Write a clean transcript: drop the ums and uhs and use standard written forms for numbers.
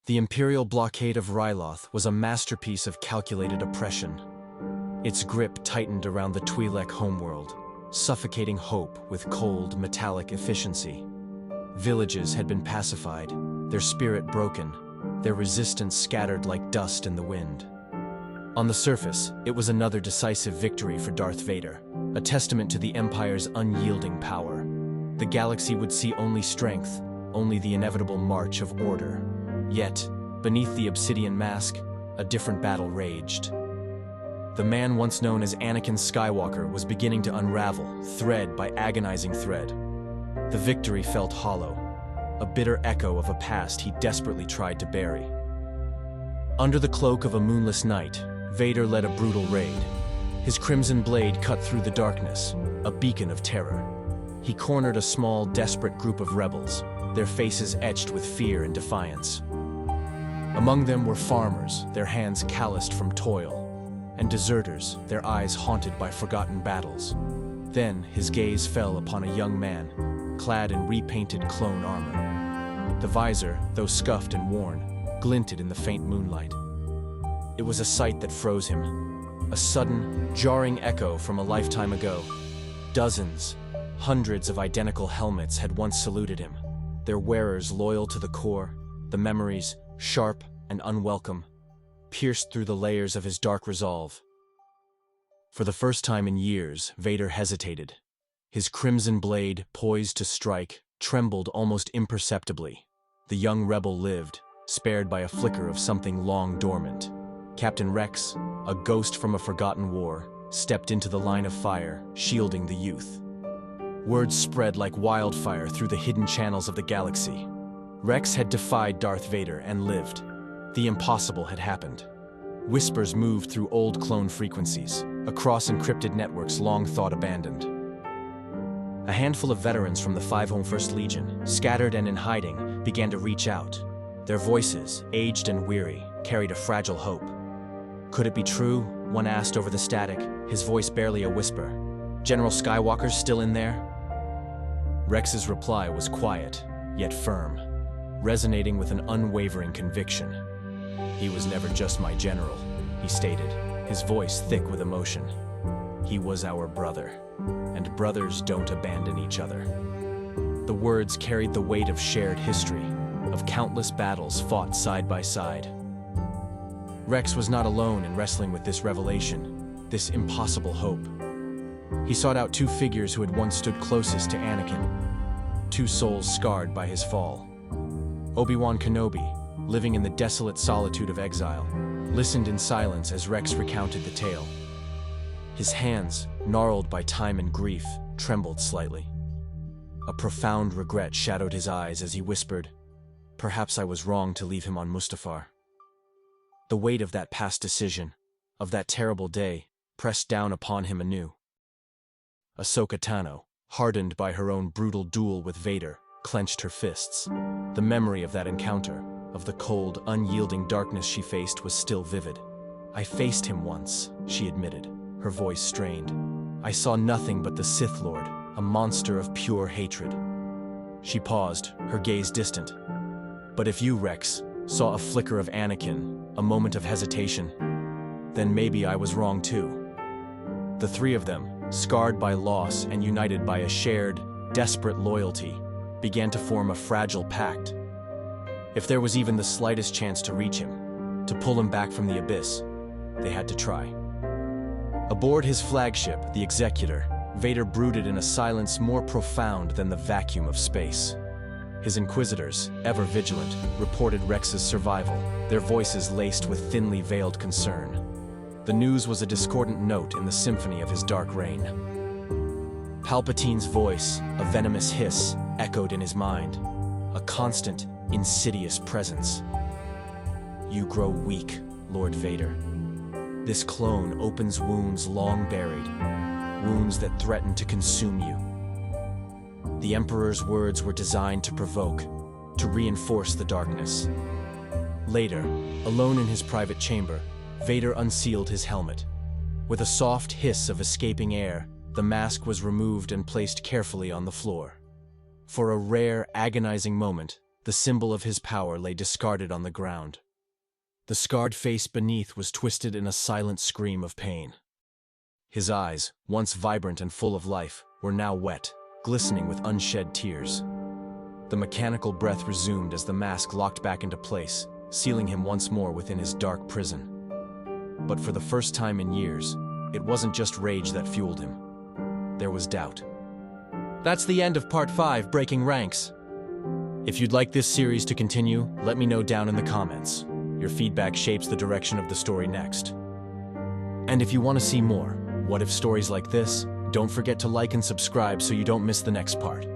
The Imperial blockade of Ryloth was a masterpiece of calculated oppression. Its grip tightened around the Twi'lek homeworld, suffocating hope with cold, metallic efficiency. Villages had been pacified, their spirit broken, their resistance scattered like dust in the wind. On the surface, it was another decisive victory for Darth Vader, a testament to the Empire's unyielding power. The galaxy would see only strength, only the inevitable march of order. Yet, beneath the obsidian mask, a different battle raged. The man once known as Anakin Skywalker was beginning to unravel, thread by agonizing thread. The victory felt hollow, a bitter echo of a past he desperately tried to bury. Under the cloak of a moonless night, Vader led a brutal raid. His crimson blade cut through the darkness, a beacon of terror. He cornered a small, desperate group of rebels, their faces etched with fear and defiance. Among them were farmers, their hands calloused from toil, and deserters, their eyes haunted by forgotten battles. Then his gaze fell upon a young man, clad in repainted clone armor. The visor, though scuffed and worn, glinted in the faint moonlight. It was a sight that froze him, a sudden, jarring echo from a lifetime ago. Dozens, hundreds of identical helmets had once saluted him, their wearers loyal to the core, the memories, sharp and unwelcome, pierced through the layers of his dark resolve. For the first time in years, Vader hesitated. His crimson blade, poised to strike, trembled almost imperceptibly. The young rebel lived, spared by a flicker of something long dormant. Captain Rex, a ghost from a forgotten war, stepped into the line of fire, shielding the youth. Words spread like wildfire through the hidden channels of the galaxy. Rex had defied Darth Vader and lived. The impossible had happened. Whispers moved through old clone frequencies, across encrypted networks long thought abandoned. A handful of veterans from the 501st Legion, scattered and in hiding, began to reach out. Their voices, aged and weary, carried a fragile hope. Could it be true? One asked over the static, his voice barely a whisper. General Skywalker's still in there? Rex's reply was quiet, yet firm, resonating with an unwavering conviction. He was never just my general, he stated, his voice thick with emotion. He was our brother, and brothers don't abandon each other. The words carried the weight of shared history, of countless battles fought side by side. Rex was not alone in wrestling with this revelation, this impossible hope. He sought out two figures who had once stood closest to Anakin, two souls scarred by his fall. Obi-Wan Kenobi, living in the desolate solitude of exile, listened in silence as Rex recounted the tale. His hands, gnarled by time and grief, trembled slightly. A profound regret shadowed his eyes as he whispered, "Perhaps I was wrong to leave him on Mustafar." The weight of that past decision, of that terrible day, pressed down upon him anew. Ahsoka Tano, hardened by her own brutal duel with Vader, clenched her fists. The memory of that encounter, of the cold, unyielding darkness she faced, was still vivid. "I faced him once," she admitted, her voice strained. "I saw nothing but the Sith Lord, a monster of pure hatred." She paused, her gaze distant. "But if you, Rex, saw a flicker of Anakin, a moment of hesitation, then maybe I was wrong too." The three of them, scarred by loss and united by a shared, desperate loyalty, began to form a fragile pact. If there was even the slightest chance to reach him, to pull him back from the abyss, they had to try. Aboard his flagship, the Executor, Vader brooded in a silence more profound than the vacuum of space. His inquisitors, ever vigilant, reported Rex's survival, their voices laced with thinly veiled concern. The news was a discordant note in the symphony of his dark reign. Palpatine's voice, a venomous hiss, echoed in his mind, a constant, insidious presence. "You grow weak, Lord Vader. This clone opens wounds long buried, wounds that threaten to consume you." The Emperor's words were designed to provoke, to reinforce the darkness. Later, alone in his private chamber, Vader unsealed his helmet. With a soft hiss of escaping air, the mask was removed and placed carefully on the floor. For a rare, agonizing moment, the symbol of his power lay discarded on the ground. The scarred face beneath was twisted in a silent scream of pain. His eyes, once vibrant and full of life, were now wet, glistening with unshed tears. The mechanical breath resumed as the mask locked back into place, sealing him once more within his dark prison. But for the first time in years, it wasn't just rage that fueled him. There was doubt. That's the end of Part 5, Breaking Ranks. If you'd like this series to continue, let me know down in the comments. Your feedback shapes the direction of the story next. And if you want to see more what-if stories like this, don't forget to like and subscribe so you don't miss the next part.